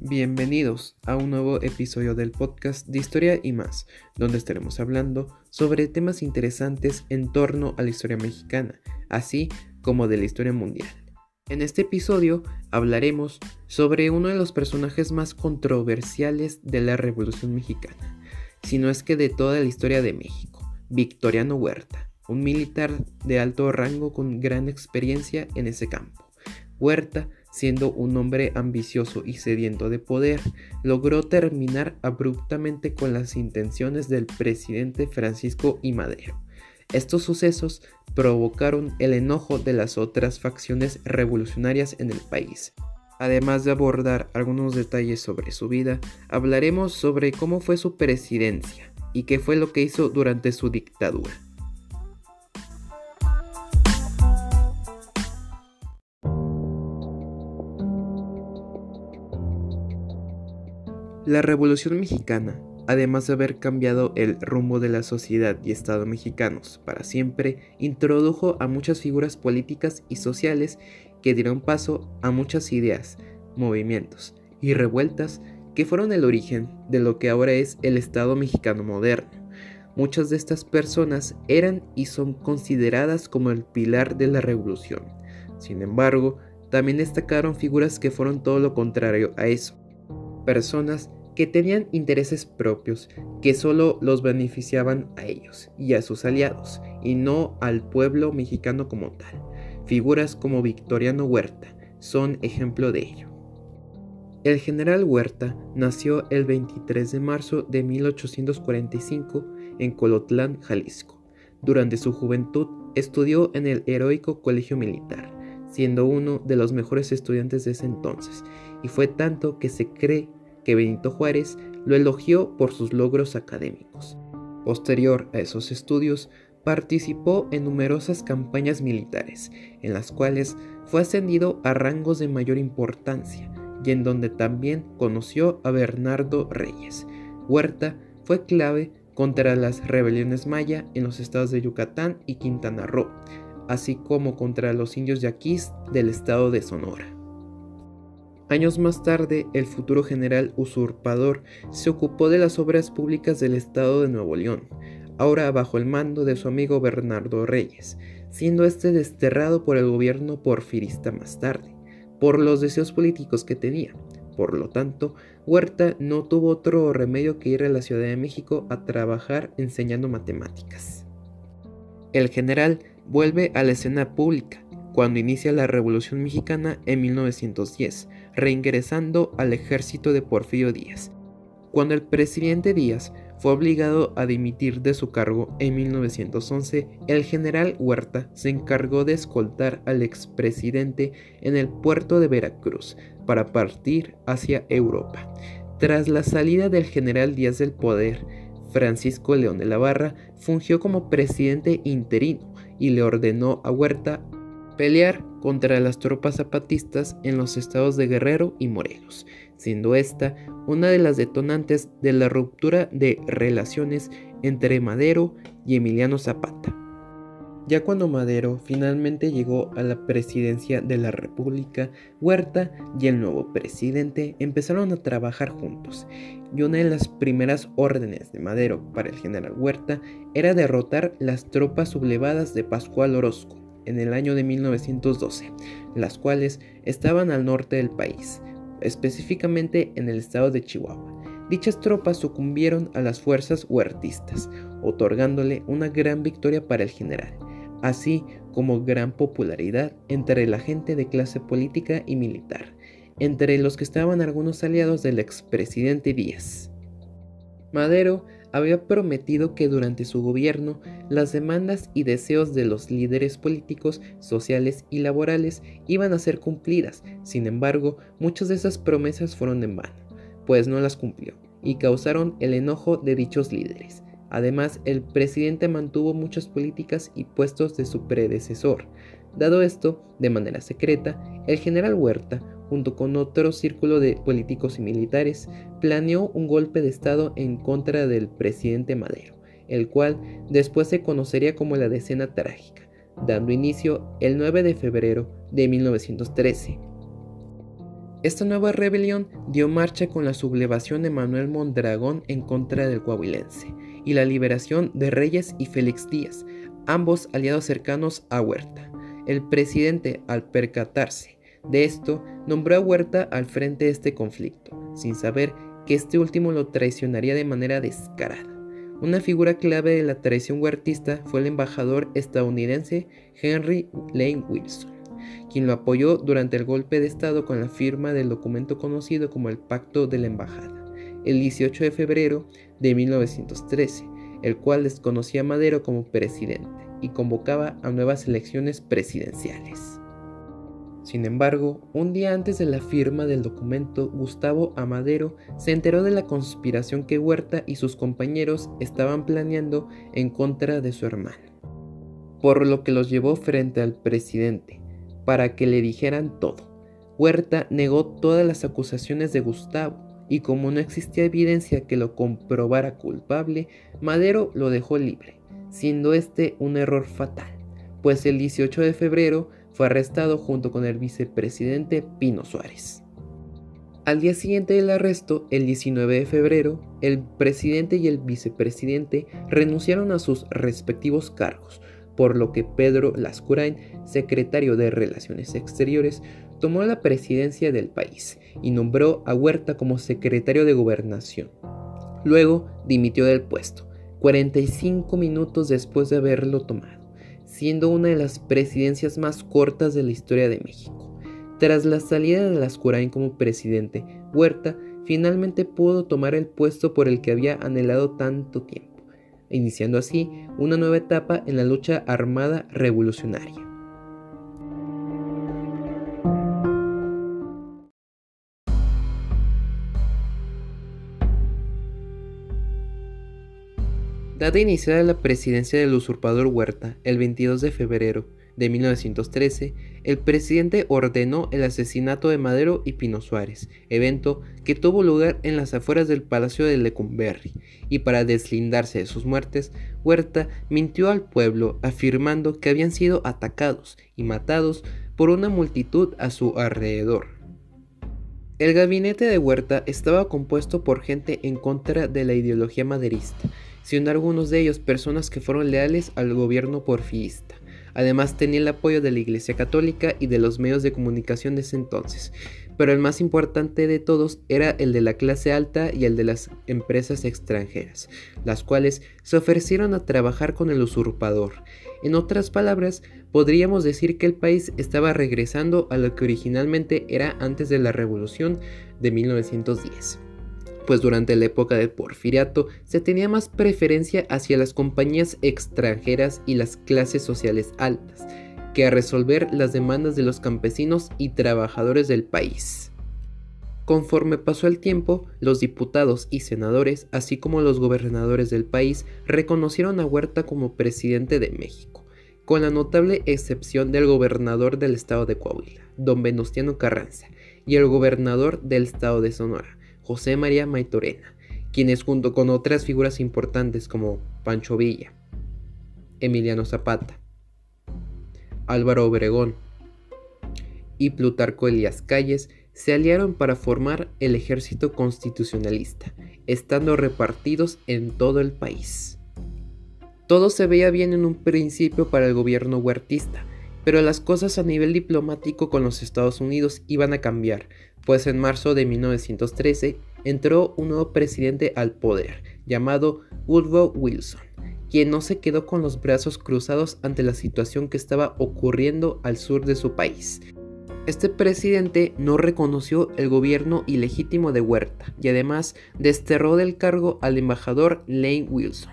Bienvenidos a un nuevo episodio del podcast de Historia y más, donde estaremos hablando sobre temas interesantes en torno a la historia mexicana, así como de la historia mundial. En este episodio hablaremos sobre uno de los personajes más controversiales de la Revolución Mexicana, si no es que de toda la historia de México, Victoriano Huerta, un militar de alto rango con gran experiencia en ese campo. Huerta, siendo un hombre ambicioso y sediento de poder, logró terminar abruptamente con las intenciones del presidente Francisco I. Madero. Estos sucesos provocaron el enojo de las otras facciones revolucionarias en el país. Además de abordar algunos detalles sobre su vida, hablaremos sobre cómo fue su presidencia y qué fue lo que hizo durante su dictadura. La Revolución Mexicana, además de haber cambiado el rumbo de la sociedad y Estado mexicanos para siempre, introdujo a muchas figuras políticas y sociales que dieron paso a muchas ideas, movimientos y revueltas que fueron el origen de lo que ahora es el Estado mexicano moderno. Muchas de estas personas eran y son consideradas como el pilar de la revolución. Sin embargo, también destacaron figuras que fueron todo lo contrario a eso. Personas que tenían intereses propios que solo los beneficiaban a ellos y a sus aliados, y no al pueblo mexicano como tal. Figuras como Victoriano Huerta son ejemplo de ello. El general Huerta nació el 23 de marzo de 1845 en Colotlán, Jalisco. Durante su juventud estudió en el heroico Colegio Militar, siendo uno de los mejores estudiantes de ese entonces, y fue tanto que se cree que Benito Juárez lo elogió por sus logros académicos. Posterior a esos estudios, participó en numerosas campañas militares, en las cuales fue ascendido a rangos de mayor importancia, y en donde también conoció a Bernardo Reyes. Huerta fue clave contra las rebeliones maya en los estados de Yucatán y Quintana Roo, así como contra los indios yaquis del estado de Sonora. Años más tarde, el futuro general usurpador se ocupó de las obras públicas del estado de Nuevo León, ahora bajo el mando de su amigo Bernardo Reyes, siendo este desterrado por el gobierno porfirista más tarde, por los deseos políticos que tenía. Por lo tanto, Huerta no tuvo otro remedio que ir a la Ciudad de México a trabajar enseñando matemáticas. El general vuelve a la escena pública cuando inicia la Revolución Mexicana en 1910, reingresando al ejército de Porfirio Díaz. Cuando el presidente Díaz fue obligado a dimitir de su cargo en 1911, el general Huerta se encargó de escoltar al expresidente en el puerto de Veracruz para partir hacia Europa. Tras la salida del general Díaz del poder, Francisco León de la Barra fungió como presidente interino y le ordenó a Huerta pelear contra las tropas zapatistas en los estados de Guerrero y Morelos, siendo esta una de las detonantes de la ruptura de relaciones entre Madero y Emiliano Zapata. Ya cuando Madero finalmente llegó a la presidencia de la República, Huerta y el nuevo presidente empezaron a trabajar juntos, y una de las primeras órdenes de Madero para el general Huerta era derrotar las tropas sublevadas de Pascual Orozco en el año de 1912, las cuales estaban al norte del país, específicamente en el estado de Chihuahua. Dichas tropas sucumbieron a las fuerzas huertistas, otorgándole una gran victoria para el general, así como gran popularidad entre la gente de clase política y militar, entre los que estaban algunos aliados del expresidente Díaz. Madero había prometido que durante su gobierno las demandas y deseos de los líderes políticos, sociales y laborales iban a ser cumplidas. Sin embargo, muchas de esas promesas fueron en vano, pues no las cumplió, y causaron el enojo de dichos líderes. Además, el presidente mantuvo muchas políticas y puestos de su predecesor. Dado esto, de manera secreta, el general Huerta, junto con otro círculo de políticos y militares, planeó un golpe de estado en contra del presidente Madero, el cual después se conocería como la Decena Trágica, dando inicio el 9 de febrero de 1913. Esta nueva rebelión dio marcha con la sublevación de Manuel Mondragón en contra del coahuilense y la liberación de Reyes y Félix Díaz, ambos aliados cercanos a Huerta. El presidente, al percatarse de esto, nombró a Huerta al frente de este conflicto, sin saber que este último lo traicionaría de manera descarada. Una figura clave de la traición huertista fue el embajador estadounidense Henry Lane Wilson, quien lo apoyó durante el golpe de estado con la firma del documento conocido como el Pacto de la Embajada, el 18 de febrero de 1913, el cual desconocía a Madero como presidente y convocaba a nuevas elecciones presidenciales. Sin embargo, un día antes de la firma del documento, Gustavo Amadero se enteró de la conspiración que Huerta y sus compañeros estaban planeando en contra de su hermano, por lo que los llevó frente al presidente para que le dijeran todo. Huerta negó todas las acusaciones de Gustavo y como no existía evidencia que lo comprobara culpable, Madero lo dejó libre, siendo este un error fatal, pues el 18 de febrero fue arrestado junto con el vicepresidente Pino Suárez. Al día siguiente del arresto, el 19 de febrero, el presidente y el vicepresidente renunciaron a sus respectivos cargos, por lo que Pedro Lascurain, secretario de Relaciones Exteriores, tomó la presidencia del país y nombró a Huerta como secretario de Gobernación. Luego dimitió del puesto, 45 minutos después de haberlo tomado, siendo una de las presidencias más cortas de la historia de México. Tras la salida de Lascurain como presidente, Huerta finalmente pudo tomar el puesto por el que había anhelado tanto tiempo, iniciando así una nueva etapa en la lucha armada revolucionaria. Dada iniciada la presidencia del usurpador Huerta el 22 de febrero de 1913, el presidente ordenó el asesinato de Madero y Pino Suárez, evento que tuvo lugar en las afueras del Palacio de Lecumberri, y para deslindarse de sus muertes, Huerta mintió al pueblo afirmando que habían sido atacados y matados por una multitud a su alrededor. El gabinete de Huerta estaba compuesto por gente en contra de la ideología maderista, siendo algunos de ellos personas que fueron leales al gobierno porfirista. Además tenía el apoyo de la Iglesia Católica y de los medios de comunicación de ese entonces, pero el más importante de todos era el de la clase alta y el de las empresas extranjeras, las cuales se ofrecieron a trabajar con el usurpador. En otras palabras, podríamos decir que el país estaba regresando a lo que originalmente era antes de la Revolución de 1910. Pues durante la época del Porfiriato se tenía más preferencia hacia las compañías extranjeras y las clases sociales altas, que a resolver las demandas de los campesinos y trabajadores del país. Conforme pasó el tiempo, los diputados y senadores, así como los gobernadores del país, reconocieron a Huerta como presidente de México, con la notable excepción del gobernador del estado de Coahuila, don Venustiano Carranza, y el gobernador del estado de Sonora, José María Maytorena, quienes junto con otras figuras importantes como Pancho Villa, Emiliano Zapata, Álvaro Obregón y Plutarco Elías Calles se aliaron para formar el ejército constitucionalista, estando repartidos en todo el país. Todo se veía bien en un principio para el gobierno huertista, pero las cosas a nivel diplomático con los Estados Unidos iban a cambiar, pues en marzo de 1913 entró un nuevo presidente al poder, llamado Woodrow Wilson, quien no se quedó con los brazos cruzados ante la situación que estaba ocurriendo al sur de su país. Este presidente no reconoció el gobierno ilegítimo de Huerta y además desterró del cargo al embajador Lane Wilson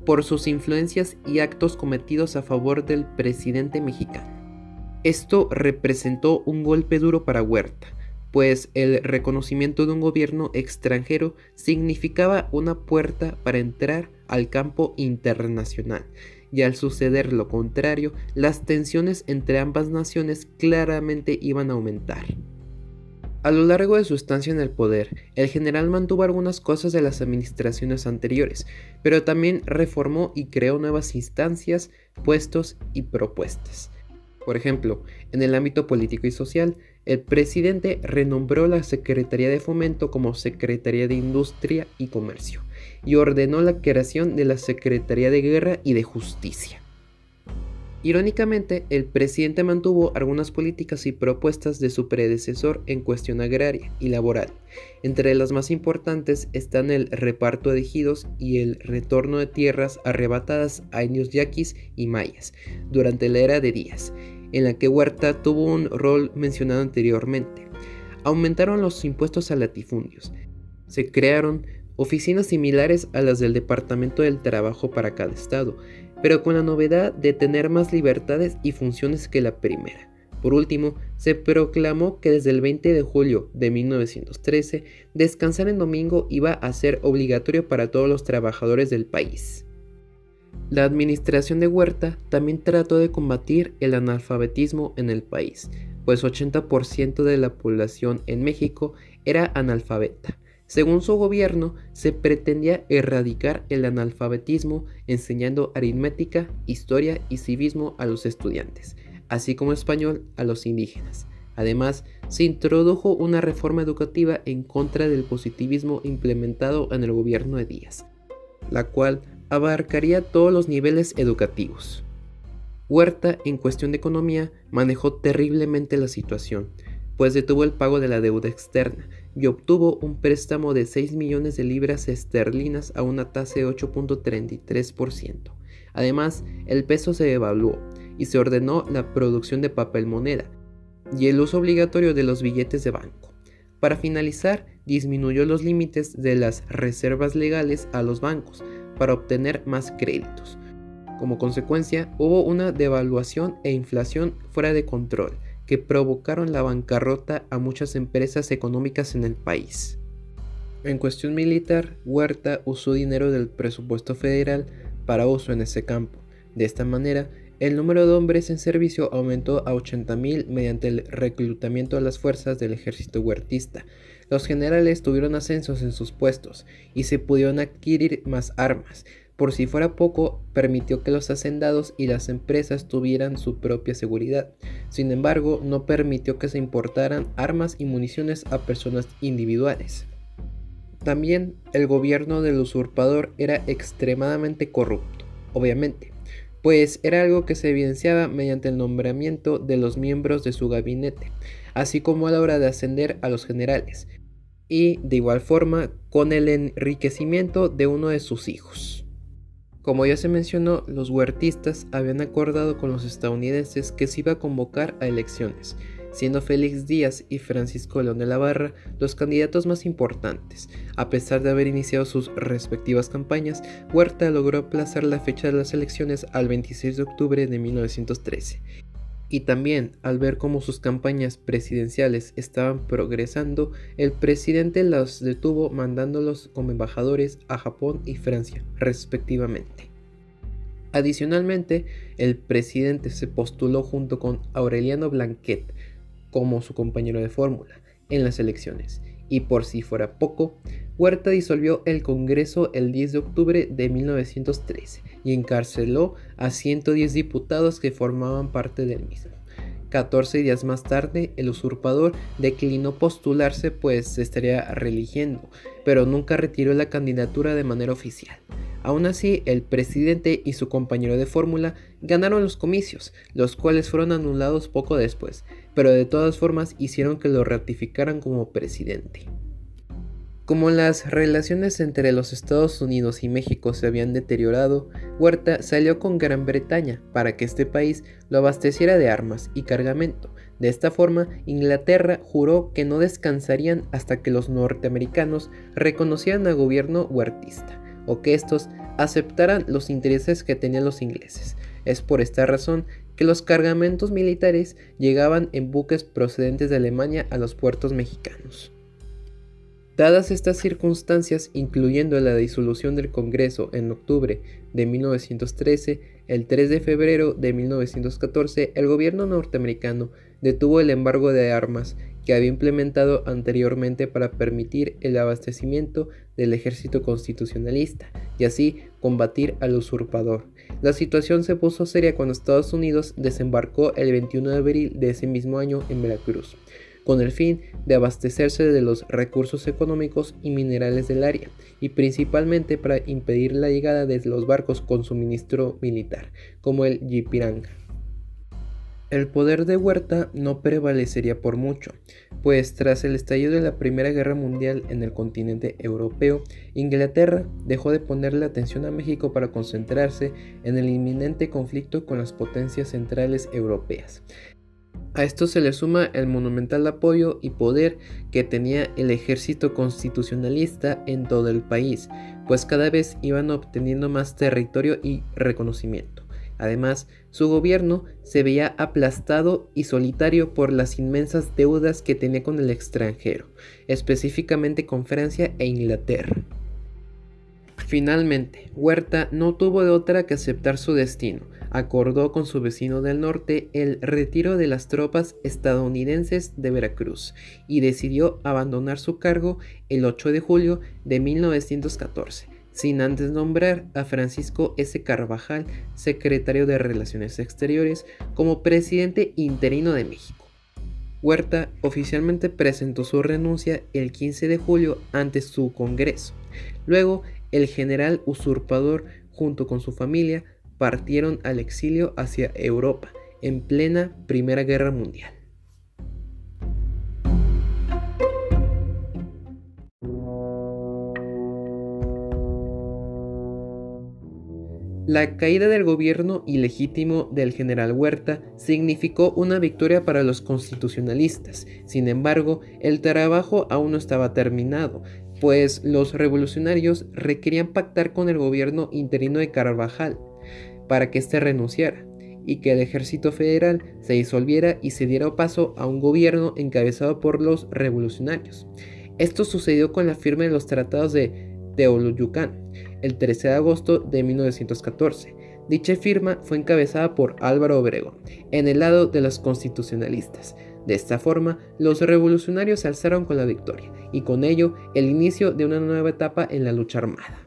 por sus influencias y actos cometidos a favor del presidente mexicano. Esto representó un golpe duro para Huerta, pues el reconocimiento de un gobierno extranjero significaba una puerta para entrar al campo internacional, y al suceder lo contrario, las tensiones entre ambas naciones claramente iban a aumentar. A lo largo de su estancia en el poder, el general mantuvo algunas cosas de las administraciones anteriores, pero también reformó y creó nuevas instancias, puestos y propuestas. Por ejemplo, en el ámbito político y social, el presidente renombró la Secretaría de Fomento como Secretaría de Industria y Comercio y ordenó la creación de la Secretaría de Guerra y de Justicia. Irónicamente, el presidente mantuvo algunas políticas y propuestas de su predecesor en cuestión agraria y laboral. Entre las más importantes están el reparto de ejidos y el retorno de tierras arrebatadas a indios yaquis y mayas durante la era de Díaz, en la que Huerta tuvo un rol mencionado anteriormente. Aumentaron los impuestos a latifundios. Se crearon oficinas similares a las del Departamento del Trabajo para cada estado, pero con la novedad de tener más libertades y funciones que la primera. Por último, se proclamó que desde el 20 de julio de 1913, descansar en domingo iba a ser obligatorio para todos los trabajadores del país. La administración de Huerta también trató de combatir el analfabetismo en el país, pues 80% de la población en México era analfabeta. Según su gobierno, se pretendía erradicar el analfabetismo enseñando aritmética, historia y civismo a los estudiantes, así como español a los indígenas. Además, se introdujo una reforma educativa en contra del positivismo implementado en el gobierno de Díaz, la cual abarcaría todos los niveles educativos. Huerta, en cuestión de economía, manejó terriblemente la situación, pues detuvo el pago de la deuda externa y obtuvo un préstamo de 6 millones de libras esterlinas a una tasa de 8.33%. Además, el peso se devaluó y se ordenó la producción de papel moneda y el uso obligatorio de los billetes de banco. Para finalizar, disminuyó los límites de las reservas legales a los bancos para obtener más créditos. Como consecuencia, hubo una devaluación e inflación fuera de control, que provocaron la bancarrota a muchas empresas económicas en el país. En cuestión militar, Huerta usó dinero del presupuesto federal para uso en ese campo. De esta manera, el número de hombres en servicio aumentó a 80,000 mediante el reclutamiento a las fuerzas del ejército huertista. Los generales tuvieron ascensos en sus puestos y se pudieron adquirir más armas. Por si fuera poco, permitió que los hacendados y las empresas tuvieran su propia seguridad. Sin embargo, no permitió que se importaran armas y municiones a personas individuales. También el gobierno del usurpador era extremadamente corrupto, obviamente, pues era algo que se evidenciaba mediante el nombramiento de los miembros de su gabinete, así como a la hora de ascender a los generales, y de igual forma con el enriquecimiento de uno de sus hijos. Como ya se mencionó, los huertistas habían acordado con los estadounidenses que se iba a convocar a elecciones, siendo Félix Díaz y Francisco León de la Barra los candidatos más importantes. A pesar de haber iniciado sus respectivas campañas, Huerta logró aplazar la fecha de las elecciones al 26 de octubre de 1913. Y también, al ver cómo sus campañas presidenciales estaban progresando, el presidente los detuvo mandándolos como embajadores a Japón y Francia, respectivamente. Adicionalmente, el presidente se postuló junto con Aureliano Blanquet como su compañero de fórmula en las elecciones. Y por si fuera poco, Huerta disolvió el Congreso el 10 de octubre de 1913 y encarceló a 110 diputados que formaban parte del mismo. 14 días más tarde, el usurpador declinó postularse pues se estaría reeligiendo, pero nunca retiró la candidatura de manera oficial. Aún así, el presidente y su compañero de fórmula ganaron los comicios, los cuales fueron anulados poco después, pero de todas formas hicieron que lo ratificaran como presidente. Como las relaciones entre los Estados Unidos y México se habían deteriorado, Huerta salió con Gran Bretaña para que este país lo abasteciera de armas y cargamento. De esta forma, Inglaterra juró que no descansarían hasta que los norteamericanos reconocieran al gobierno huertista, o que estos aceptaran los intereses que tenían los ingleses. Es por esta razón que los cargamentos militares llegaban en buques procedentes de Alemania a los puertos mexicanos. Dadas estas circunstancias, incluyendo la disolución del Congreso en octubre de 1913, el 3 de febrero de 1914, el gobierno norteamericano detuvo el embargo de armas que había implementado anteriormente para permitir el abastecimiento del ejército constitucionalista y así combatir al usurpador. La situación se puso seria cuando Estados Unidos desembarcó el 21 de abril de ese mismo año en Veracruz, con el fin de abastecerse de los recursos económicos y minerales del área, y principalmente para impedir la llegada de los barcos con suministro militar, como el Ypiranga. El poder de Huerta no prevalecería por mucho, pues tras el estallido de la Primera Guerra Mundial en el continente europeo, Inglaterra dejó de ponerle atención a México para concentrarse en el inminente conflicto con las potencias centrales europeas. A esto se le suma el monumental apoyo y poder que tenía el ejército constitucionalista en todo el país, pues cada vez iban obteniendo más territorio y reconocimiento. Además, su gobierno se veía aplastado y solitario por las inmensas deudas que tenía con el extranjero, específicamente con Francia e Inglaterra. Finalmente, Huerta no tuvo de otra que aceptar su destino. Acordó con su vecino del norte el retiro de las tropas estadounidenses de Veracruz y decidió abandonar su cargo el 8 de julio de 1914, sin antes nombrar a Francisco S. Carvajal, secretario de Relaciones Exteriores, como presidente interino de México. Huerta oficialmente presentó su renuncia el 15 de julio ante su Congreso. Luego, el general usurpador, junto con su familia, partieron al exilio hacia Europa, en plena Primera Guerra Mundial. La caída del gobierno ilegítimo del general Huerta significó una victoria para los constitucionalistas. Sin embargo, el trabajo aún no estaba terminado, pues los revolucionarios requerían pactar con el gobierno interino de Carvajal para que éste renunciara y que el ejército federal se disolviera y se diera paso a un gobierno encabezado por los revolucionarios. Esto sucedió con la firma de los tratados de Teoloyucan el 13 de agosto de 1914. Dicha firma fue encabezada por Álvaro Obregón, en el lado de los constitucionalistas. De esta forma, los revolucionarios se alzaron con la victoria, y con ello el inicio de una nueva etapa en la lucha armada.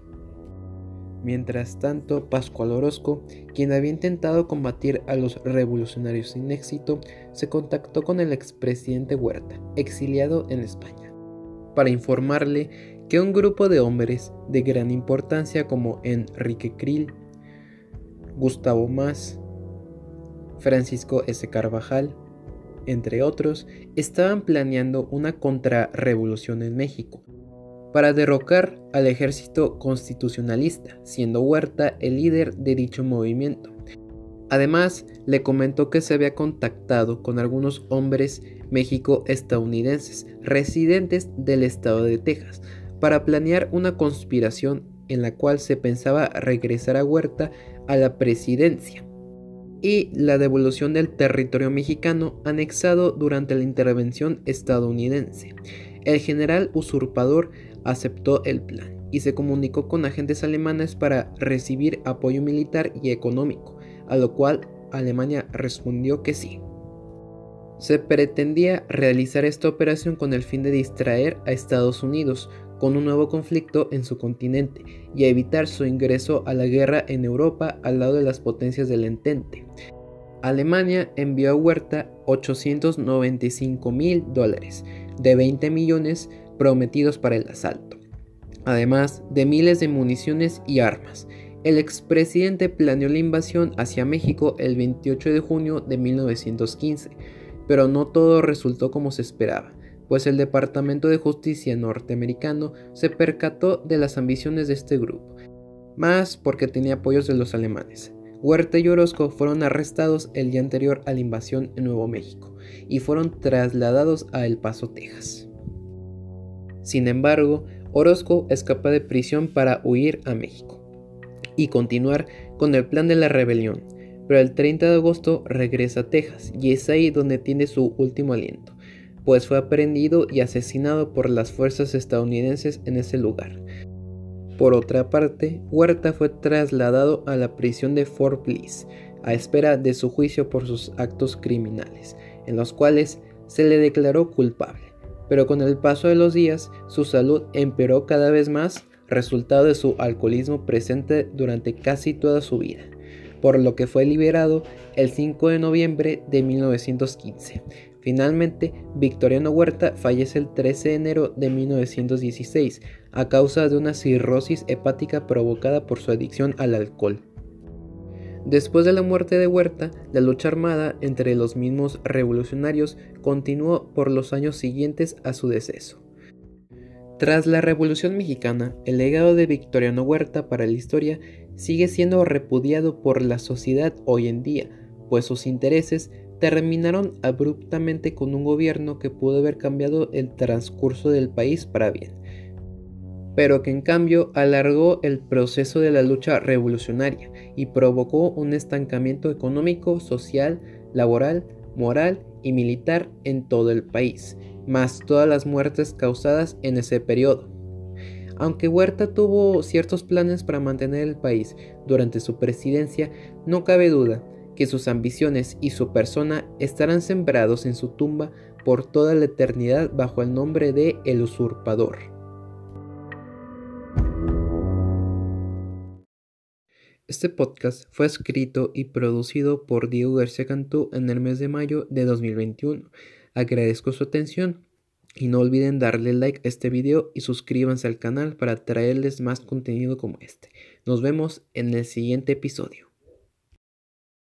Mientras tanto, Pascual Orozco, quien había intentado combatir a los revolucionarios sin éxito, se contactó con el expresidente Huerta, exiliado en España, para informarle que un grupo de hombres de gran importancia como Enrique Krill, Gustavo Mas, Francisco S. Carvajal, entre otros, estaban planeando una contrarrevolución en México para derrocar al ejército constitucionalista, siendo Huerta el líder de dicho movimiento. Además, le comentó que se había contactado con algunos hombres mexico-estadounidenses residentes del estado de Texas para planear una conspiración en la cual se pensaba regresar a Huerta a la presidencia y la devolución del territorio mexicano anexado durante la intervención estadounidense. El general usurpador aceptó el plan y se comunicó con agentes alemanes para recibir apoyo militar y económico, a lo cual Alemania respondió que sí. Se pretendía realizar esta operación con el fin de distraer a Estados Unidos con un nuevo conflicto en su continente y evitar su ingreso a la guerra en Europa al lado de las potencias del Entente. Alemania envió a Huerta $895,000 de 20 millones prometidos para el asalto, además de miles de municiones y armas. El expresidente planeó la invasión hacia México el 28 de junio de 1915, pero no todo resultó como se esperaba, pues el Departamento de Justicia norteamericano se percató de las ambiciones de este grupo, más porque tenía apoyos de los alemanes. Huerta y Orozco fueron arrestados el día anterior a la invasión en Nuevo México y fueron trasladados a El Paso, Texas. Sin embargo, Orozco escapa de prisión para huir a México y continuar con el plan de la rebelión, pero el 30 de agosto regresa a Texas y es ahí donde tiene su último aliento, pues fue aprehendido y asesinado por las fuerzas estadounidenses en ese lugar. Por otra parte, Huerta fue trasladado a la prisión de Fort Bliss, a espera de su juicio por sus actos criminales, en los cuales se le declaró culpable, pero con el paso de los días su salud empeoró cada vez más, resultado de su alcoholismo presente durante casi toda su vida. por lo que fue liberado el 5 de noviembre de 1915. Finalmente, Victoriano Huerta fallece el 13 de enero de 1916 a causa de una cirrosis hepática provocada por su adicción al alcohol. Después de la muerte de Huerta, la lucha armada entre los mismos revolucionarios continuó por los años siguientes a su deceso. Tras la Revolución Mexicana, el legado de Victoriano Huerta para la historia sigue siendo repudiado por la sociedad hoy en día, pues sus intereses terminaron abruptamente con un gobierno que pudo haber cambiado el transcurso del país para bien, pero que en cambio alargó el proceso de la lucha revolucionaria y provocó un estancamiento económico, social, laboral, moral y militar en todo el país, más todas las muertes causadas en ese periodo. Aunque Huerta tuvo ciertos planes para mantener el país durante su presidencia, no cabe duda que sus ambiciones y su persona estarán sembrados en su tumba por toda la eternidad bajo el nombre de El Usurpador. Este podcast fue escrito y producido por Diego García Cantú en el mes de mayo de 2021. Agradezco su atención y no olviden darle like a este video y suscríbanse al canal para traerles más contenido como este. Nos vemos en el siguiente episodio.